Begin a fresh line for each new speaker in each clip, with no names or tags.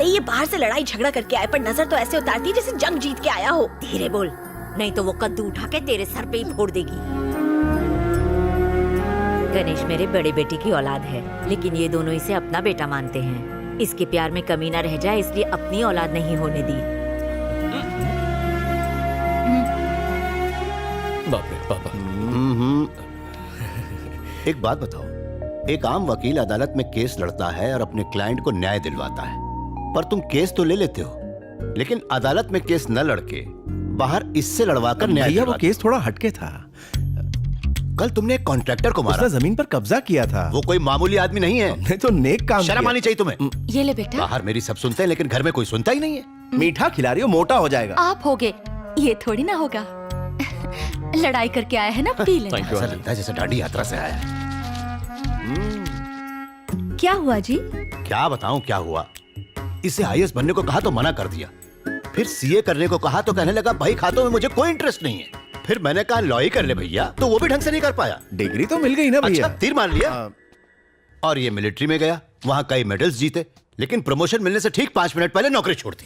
ये बाहर से लड़ाई झगड़ा करके आए, पर नजर तो ऐसे उतारती है जैसे जंग जीत के आया हो।
धीरे बोल, नहीं तो वो कद्दू उठा के तेरे सर पे ही फोड़ देगी। गणेश मेरे बड़े बेटे की औलाद है, लेकिन ये दोनों इसे अपना बेटा मानते हैं। इसके प्यार में कमी ना रह जाए, इसलिए अपनी औलाद नहीं होने दी।
बाप रे पापा।
एक बात बताओ, एक आम वकील अदालत में केस लड़ता है और अपने क्लाइंट को न्याय दिलवाता है, पर तुम केस तो ले लेते हो, लेकिन अदालत में केस न लड़के बाहर इससे लड़वाकर न्याय
भैया वो
दिलवाते।
केस थोड़ा हटके था।
कल तुमने एक कॉन्ट्रैक्टर को मारा,
उसने जमीन पर कब्जा किया था।
वो कोई मामूली आदमी नहीं है।
हमने तो नेक काम
शर्म
किया।
आनी चाहिए तुम्हें।
ये ले बेटा।
बाहर मेरी सब सुनते हैं, लेकिन घर में कोई सुनता ही नहीं है।
मीठा खिला रही हो, मोटा हो जाएगा।
आप होगे, ये थोड़ी ना होगा। लड़ाई करके आया है ना, पी लेना।
थैंक यू
ऐसा
आंटी।
लगता है जैसे दांडी यात्रा से आया है।
क्या हुआ जी?
क्या बताऊं क्या हुआ। इसे आईएएस बनने को कहा तो मना कर दिया, फिर सीए करने को कहा तो कहने लगा भाई खातों में मुझे कोई इंटरेस्ट नहीं है। फिर मैंने कहा लॉ ही कर ले भैया, तो वो भी ढंग से नहीं कर पाया।
डिग्री तो मिल गई ना भैया।
अच्छा, तीर मार लिया। और ये मिलिट्री में गया, वहां कई मेडल्स जीते, लेकिन प्रमोशन मिलने से ठीक 5 मिनट पहले नौकरी छोड़ दी।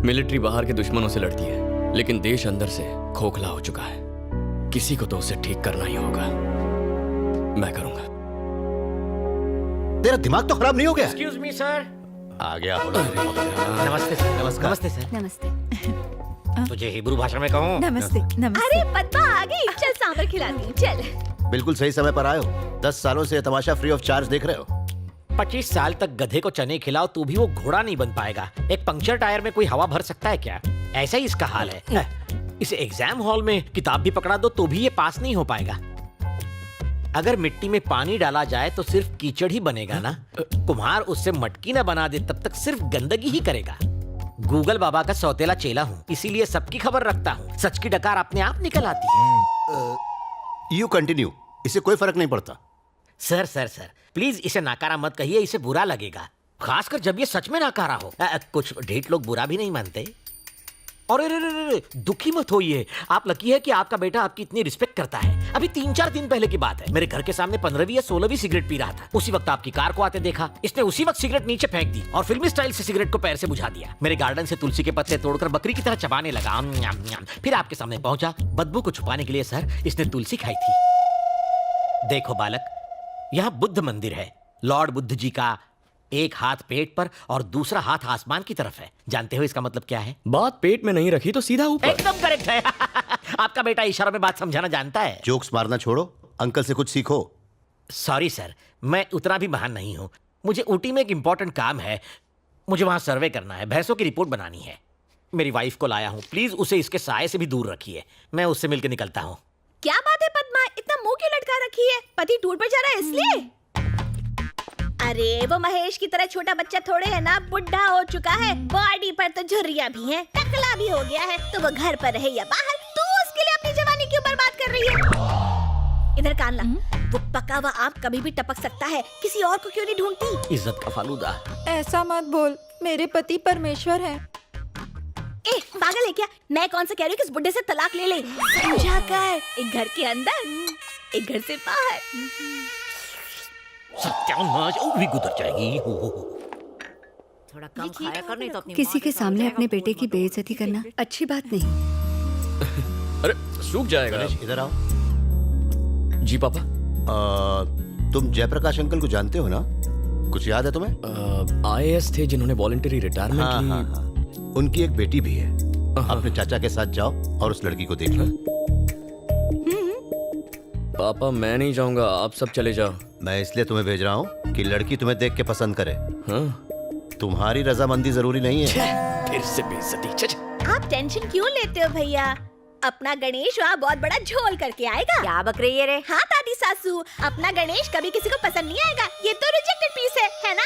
मिलिट्री बाहर के दुश्मनों से लड़ती है, लेकिन देश अंदर से खोखला हो चुका है। किसी को तो उसे ठीक करना ही होगा। मैं करूंगा।
तेरा दिमाग तो खराब नहीं हो गया?
Excuse me sir.
आ गया बोला।
नमस्ते सर।
नमस्कार।
नमस्ते सर।
नमस्ते।
तुझे हिब्रू भाषा में कहूँ?
नमस्ते। अरे पद्मा आ गई, चल सांभर खिलाती हूँ, चल।
बिल्कुल सही समय पर आए हो। 10 सालों से ये तमाशा फ्री ऑफ चार्ज देख रहे हो।
25 साल तक गधे को चने खिलाओ तो भी वो घोड़ा नहीं बन पाएगा। एक पंक्चर टायर में कोई हवा भर सकता है क्या? ऐसा ही इसका हाल है। इसे एग्जाम हॉल में किताब भी पकड़ा दो तो भी ये पास नहीं हो पाएगा। अगर मिट्टी में पानी डाला जाए तो सिर्फ कीचड़ ही बनेगा ना। कुम्हार उससे मटकी ना बना दे तब तक सिर्फ गंदगी ही करेगा। गूगल बाबा का सौतेला चेला हूँ, इसीलिए सबकी खबर रखता हूँ। सच की डकार अपने आप निकल आती है।
यू कंटिन्यू, इससे कोई फर्क नहीं पड़ता।
सर सर सर प्लीज इसे नाकारा मत कहिए, इसे बुरा लगेगा, खासकर जब ये सच में नाकारा हो। कुछ ढेठ लोग बुरा भी नहीं मानते। और दुखी मत होइए, आप लकी है कि आपका बेटा आपकी इतनी रिस्पेक्ट करता है। अभी 3-4 दिन पहले की बात है, मेरे घर के सामने 15वीं या 16वीं सिगरेट पी रहा था। उसी वक्त आपकी कार को आते देखा, इसने उसी वक्त सिगरेट नीचे फेंक दी और फिल्मी स्टाइल से सिगरेट को पैर से बुझा दिया। मेरे गार्डन से तुलसी के पत्ते तोड़कर बकरी की तरह चबाने लगा। फिर आपके सामने पहुंचा। बदबू को छुपाने के लिए सर इसने तुलसी खाई थी। देखो बालक, यहाँ बुद्ध मंदिर है। लॉर्ड बुद्ध जी का एक हाथ पेट पर और दूसरा हाथ आसमान की तरफ है। जानते हो इसका मतलब क्या है?
बात पेट में नहीं रखी तो सीधा ऊपर।
एकदम करेक्ट है। आपका बेटा इशारों में बात समझाना जानता है।
जोक्स मारना छोड़ो, अंकल से कुछ सीखो।
सॉरी सर, मैं उतना भी महान नहीं हूँ। मुझे ऊटी में एक इंपॉर्टेंट काम है, मुझे वहां सर्वे करना है, भैंसों की रिपोर्ट बनानी है। मेरी वाइफ को लाया हूँ, प्लीज उसे इसके साये से भी दूर रखिए। मैं उससे मिलकर निकलता हूँ।
क्या बात है पद्मा, इतना मुंह क्यों लटका रखी है? पति टूर पर जा रहा है इसलिए? अरे वो महेश की तरह छोटा बच्चा थोड़े है ना, बुढ़ा हो चुका है, बॉडी पर तो झुर्रियां भी हैं, टकला भी हो गया है। तो वो घर पर रहे या बाहर, तू उसके लिए अपनी जवानी क्यों बर्बाद कर रही है? इधर कान ला, वो पका हुआ आम कभी भी टपक सकता है, किसी और को क्यों नहीं ढूंढती?
इज्जत का फालूदा।
ऐसा मत बोल, मेरे पति परमेश्वर हैं।
ए पागल है क्या? मैं कौन सा कह रही हूँ कि इस बुड्ढे से तलाक ले ले। समझा कर, एक घर के अंदर एक घर से बाहर।
सत्यानाश, और भी गुजर जाएगी।
थोड़ा कम खाया कर, नहीं तो अपनी
किसी के सामने अपने बेटे की बेइज्जती करना अच्छी बात नहीं।
अरे सूख जाएगा।
गणेश इधर आओ।
जी पापा।
तुम जयप्रकाश अंकल को जानते हो ना? कुछ याद है तुम्हें?
IAS थे जिन्होंने वॉलंटरी रिटायरमेंट
हाँ,
ली।
हाँ, हाँ। उनकी एक बेटी भी है। अपने चाचा के साथ जाओ और उस लड़की को देख लो।
पापा मैं नहीं जाऊंगा, आप सब चले जाओ।
मैं इसलिए तुम्हें भेज रहा हूँ कि लड़की तुम्हें देख के पसंद करे।
हाँ?
तुम्हारी रजामंदी जरूरी नहीं है।
फिर से बेइज्जती।
आप टेंशन क्यों लेते हो भैया? अपना गणेश वहाँ बहुत बड़ा झोल करके आएगा।
क्या बक रही है रे?
हाँ दादी सासू, अपना गणेश कभी किसी को पसंद नहीं आएगा। ये तो रिजेक्टेड पीस है ना?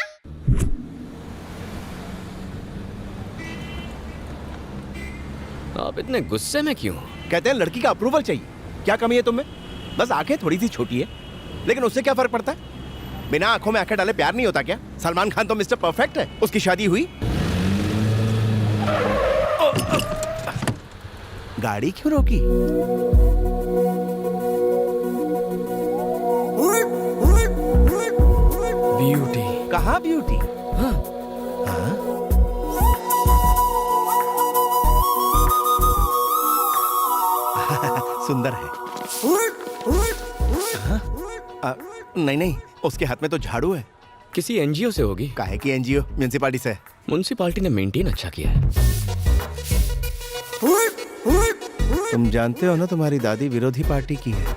आप इतने गुस्से में क्यों?
कहते हैं लड़की का अप्रूवल चाहिए। क्या कमी है तुम्हें? बस आंखें थोड़ी सी छोटी है, लेकिन उससे क्या फर्क पड़ता है? बिना आंखों में आंखें डाले प्यार नहीं होता क्या? सलमान खान तो मिस्टर परफेक्ट है। उसकी शादी हुई, गाड़ी क्यों रोकी?
ब्यूटी।
कहाँ ब्यूटी?
हाँ?
हाँ? सुंदर है। नहीं नहीं, उसके हाथ में तो झाड़ू है।
किसी एनजीओ से होगी।
काहे की एनजीओ? म्युनिसिपालिटी से।
म्युनिसिपालिटी ने मेंटेन अच्छा किया है।
तुम जानते हो ना, तुम्हारी दादी विरोधी पार्टी की है।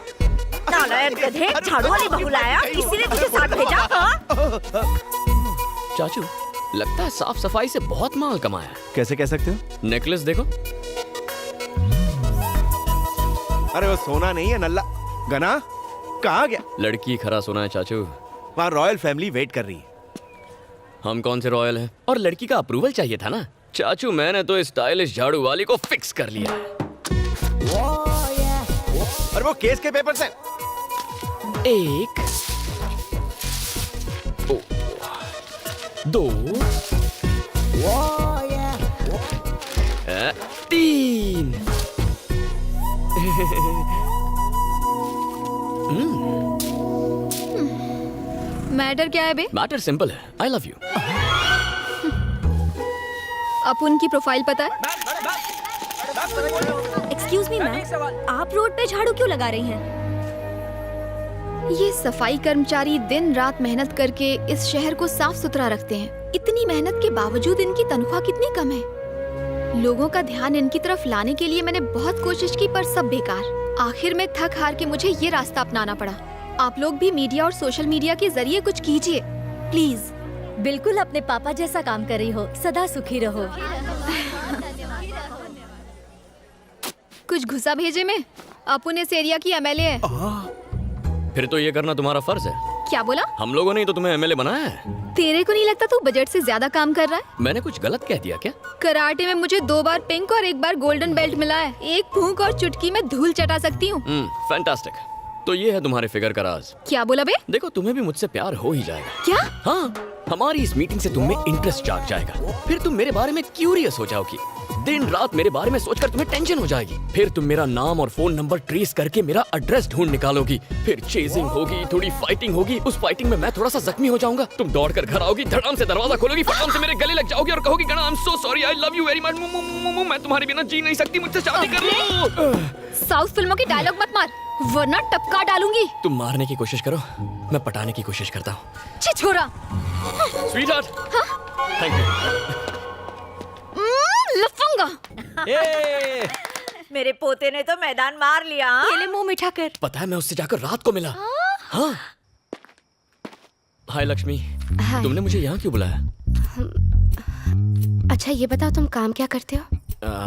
नालायक गधे, झाड़ू वाली बहू लाया, किसी ने तुझे साथ भेजा? हाँ?
चाचू, लगता है साफ सफाई से बहुत माल कमाया है।
कैसे कह सकते हो?
नेकलेस देखो।
अरे वो सोना नहीं है, नल्ला। गना कहाँ गया?
लड़की खरा सोना है चाचू।
वहाँ रॉयल फैमिली वेट कर रही है।
हम कौन से रॉयल हैं? और लड़की का अप्रूवल चाहिए था ना चाचू। मैंने तो स्टाइलिश झाड़ू वाली को फिक्स कर लिया है।
और वो केस के पेपर से।
एक, दो, तीन।
मैटर क्या है बे?
मैटर सिंपल है, आई लव यू।
अपुन की प्रोफाइल पता है?
एक्सक्यूज मी मैम, आप रोड पे झाड़ू क्यों लगा रही हैं?
ये सफाई कर्मचारी दिन रात मेहनत करके इस शहर को साफ सुथरा रखते हैं। इतनी मेहनत के बावजूद इनकी तनख्वाह कितनी कम है। लोगों का ध्यान इनकी तरफ लाने के लिए मैंने बहुत कोशिश की, पर सब बेकार। आखिर में थक हार के मुझे ये रास्ता अपनाना पड़ा। आप लोग भी मीडिया और सोशल मीडिया के जरिए कुछ कीजिए प्लीज।
बिल्कुल अपने पापा जैसा काम कर रही हो, सदा सुखी रहो।
कुछ घुसा भेजे में। अपुन इस एरिया की एमएलए है।
फिर तो ये करना तुम्हारा फर्ज है।
क्या बोला?
हम लोगों ने ही तो तुम्हें एमएलए बनाया है।
तेरे को नहीं लगता तू बजट से ज्यादा काम कर रहा है?
मैंने कुछ गलत कह दिया क्या?
कराटे में मुझे 2 बार पिंक और 1 बार गोल्डन बेल्ट मिला है। एक फूंक और चुटकी में धूल चटा सकती हूँ।
फैंटास्टिक। तो ये है तुम्हारे फिगर का राज।
क्या बोला बे?
देखो, तुम्हें भी मुझसे प्यार हो ही जाएगा।
क्या?
हाँ, हमारी इस मीटिंग से तुम में इंटरेस्ट जाग जाएगा। फिर तुम मेरे बारे में क्यूरियस हो जाओगी। दिन रात मेरे बारे में सोचकर तुम्हें टेंशन हो जाएगी। फिर तुम मेरा नाम और फोन नंबर ट्रेस करके मेरा एड्रेस ढूंढ निकालोगी। फिर चेजिंग होगी, थोड़ी फाइटिंग होगी। उस फाइटिंग में मैं थोड़ा सा जख्मी हो जाऊंगा। तुम दौड़ कर घर आओगी, धड़ाम से दरवाजा खोलोगी, फटाम से मेरे गले लग जाओगी और कहोगी, गणा I am so sorry, I love you very much, मैं तुम्हारे बिना जी नहीं सकती, मुझसे शादी कर लो।
साउथ फिल्मों की डायलॉग मत मार, वरना टपका डालूंगी।
तुम मारने की कोशिश करो, मैं पटाने की कोशिश करता हूँ।
छिछोरा।
Sweetheart, thank you.
लफंगा।
मेरे पोते ने तो मैदान मार लिया।
ये ले मुंह मीठा कर।
पता है, मैं उससे जाकर रात को मिला। हाँ। हाय लक्ष्मी,
हाय।
तुमने मुझे यहाँ क्यों बुलाया?
अच्छा ये बताओ तुम काम क्या करते हो?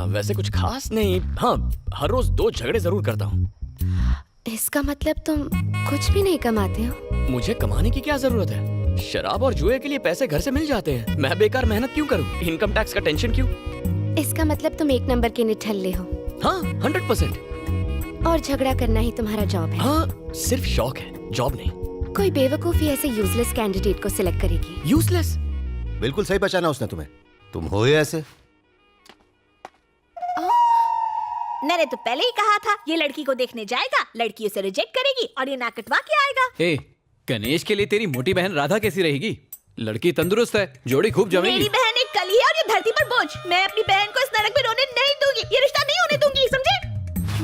वैसे कुछ खास नहीं। हाँ, हर रोज 2 झगड़े जरूर करता हूँ।
इसका मतलब तुम कुछ भी नहीं कमाते हो?
मुझे कमाने की क्या जरूरत है? शराब और जुए के लिए पैसे घर से मिल जाते हैं। मैं बेकार मेहनत क्यों करूँ? इनकम टैक्स का टेंशन क्यों?
इसका मतलब तुम 1 नंबर के निठल्ले हो।
हाँ, 100%।
और झगड़ा करना ही तुम्हारा जॉब है?
हाँ, सिर्फ शौक है, जॉब नहीं।
कोई बेवकूफी ऐसे यूजलेस कैंडिडेट को सिलेक्ट करेगी?
यूजलेस?
बिल्कुल सही पहचाना उसने तुम्हें। तुम हो ही ऐसे।
मैंने तो पहले ही कहा था, ये लड़की को देखने जाएगा, लड़की उसे रिजेक्ट करेगी और ये नाक कटवा के आएगा।
ए, गणेश के लिए तेरी मोटी बहन राधा कैसी रहेगी? लड़की तंदुरुस्त है, जोड़ी खूब जमेगी।
मेरी बहन एक कली है और ये धरती पर बोझ। मैं अपनी बहन को इस नरक में रोने नहीं दूंगी। ये रिश्ता नहीं होने दूंगी, समझे?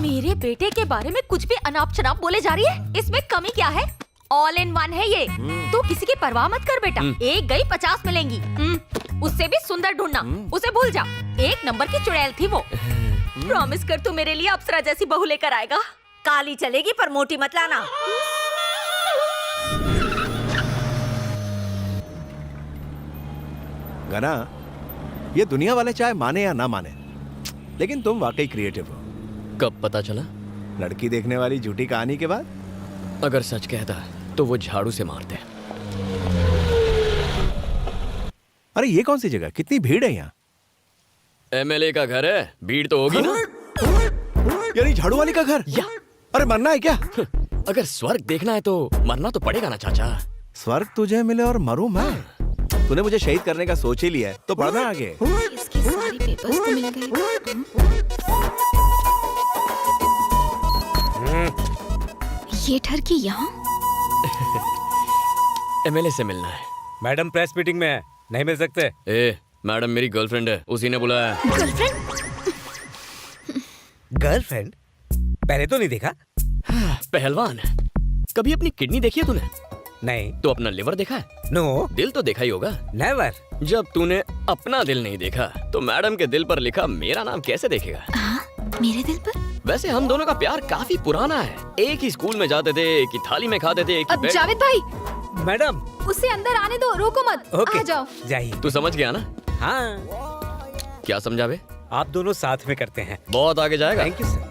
मेरे बेटे के बारे में कुछ भी अनाप शनाप बोले जा रही है। इसमें कमी क्या है? ऑल इन वन है ये। तू किसी की परवाह मत कर बेटा। एक गई 50 मिलेंगी। उससे भी सुंदर ढूंढना, उसे भूल जा। 1 नंबर की चुड़ैल थी वो। प्रॉमिस कर तू मेरे लिए अप्सरा जैसी बहू लेकर आएगा।
काली चलेगी पर मोटी मत लाना।
गना, ये दुनिया वाले चाहे माने या ना माने, लेकिन तुम वाकई क्रिएटिव हो।
कब पता चला?
लड़की देखने वाली झूठी कहानी के बाद।
अगर सच कहता तो वो झाड़ू से मारते।
अरे ये कौन सी जगह, कितनी भीड़ है यहाँ?
एमएलए का घर है, भीड़ तो होगी ना।
यानी झाड़ू वाली का घर?
या
अरे मरना है क्या?
अगर स्वर्ग देखना है तो मरना तो पड़ेगा ना चाचा।
स्वर्ग तुझे मिले और मरूं मैं? तूने मुझे शहीद करने का सोच ही लिया है, तो पढ़ना आगे।
इसकी सारी पेपर्स तो मिल गए। ये ठरकी यहाँ?
एमएलए से मिलना है।
मैडम प्रेस मीटिंग में है, नहीं मिल सकते।
ए, मैडम मेरी गर्लफ्रेंड है, उसी ने बुलाया है।
गर्लफ्रेंड?
गर्लफ्रेंड? पहले तो नहीं देखा।
पहलवान, कभी अपनी किडनी देखी है तूने?
नहीं।
तो अपना लिवर देखा है?
नो।
दिल तो देखा ही होगा।
नेवर।
जब तूने अपना दिल नहीं देखा तो मैडम के दिल पर लिखा मेरा नाम कैसे देखेगा?
मेरे दिल पर?
वैसे हम दोनों का प्यार काफी पुराना है। एक ही स्कूल में जाते थे, एक ही थाली में खाते थे, एक ही बेड।
जावेद भाई,
मैडम
उसे अंदर आने दो, रोको मत।
ओके,
आ जाओ।
जाइए।
तू समझ गया ना?
हाँ।
क्या समझावे?
आप दोनों साथ में करते हैं।
बहुत आगे जाएगा।
Thank you sir.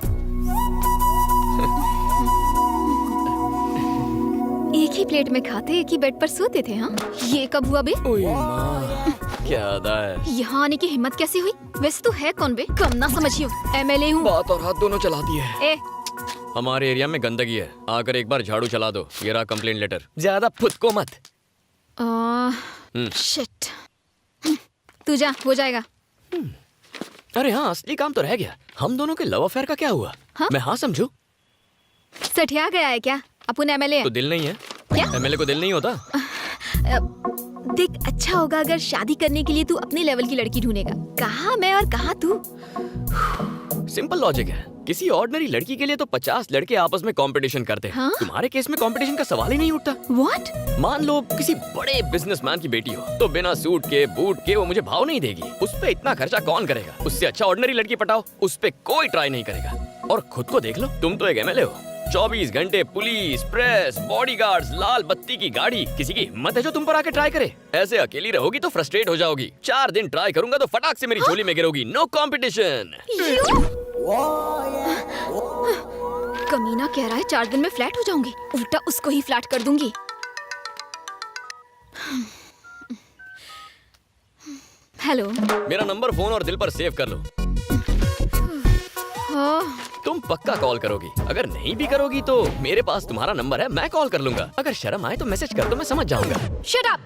एक ही प्लेट में खाते, एक ही बेड पर सोते थे। हाँ, ये कब हुआ बे?
ओए माँ, क्या अदा है।
यहाँ आने की हिम्मत कैसे हुई? वैसे तू है कौन बे? कम ना समझियो, एमएलए हूँ।
बात और हाथ दोनों चलाती है।
ए,
हमारे एरिया में गंदगी है, आकर एक बार झाड़ू चला दो। ये रहा कंप्लेंट लेटर। ज्यादा फुदको मत।
शिट। तू जा, हो जाएगा।
अरे हाँ, असली काम तो रह गया। हम दोनों के लव अफेयर का क्या हुआ?
हाँ?
मैं हाँ समझू?
सठिया गया है क्या? अपन एमएलए
तो दिल नहीं है?
क्या?
एमएलए को दिल नहीं होता?
देख, अच्छा होगा अगर शादी करने के लिए तू अपने लेवल की लड़की ढूंढेगा। कहाँ मैं और कहाँ तू?
सिंपल लॉजिक है। किसी ऑर्डिनरी लड़की के लिए तो 50 लड़के आपस में कंपटीशन करते हैं।
हाँ?
तुम्हारे केस में कंपटीशन का सवाल ही नहीं उठता।
What?
मान लो किसी बड़े बिजनेसमैन की बेटी हो तो बिना सूट के बूट के वो मुझे भाव नहीं देगी। उस पे इतना खर्चा कौन करेगा? उससे अच्छा ऑर्डिनरी लड़की पटाओ, उस पे कोई ट्राई नहीं करेगा। और खुद को देख लो, तुम तो एक एमएलए हो। 24 घंटे पुलिस, प्रेस, बॉडीगार्ड्स, लाल बत्ती की गाड़ी। किसी की हिम्मत है जो तुम पर आके ट्राई करे? ऐसे अकेली रहोगी तो फ्रस्ट्रेट हो जाओगी। 4 दिन ट्राई करूंगा तो फटाक से मेरी झोली में गिरोगी। No competition.
कमीना कह रहा है 4 दिन में फ्लैट हो जाऊंगी। उल्टा उसको ही फ्लैट कर दूंगी। हेलो।
मेरा नंबर फोन और दिल पर सेव कर लो। तुम पक्का कॉल करोगी। अगर नहीं भी करोगी तो मेरे पास तुम्हारा नंबर है, मैं कॉल कर लूंगा। अगर शर्म आए तो मैसेज कर दो, मैं समझ जाऊंगा।
Shut up.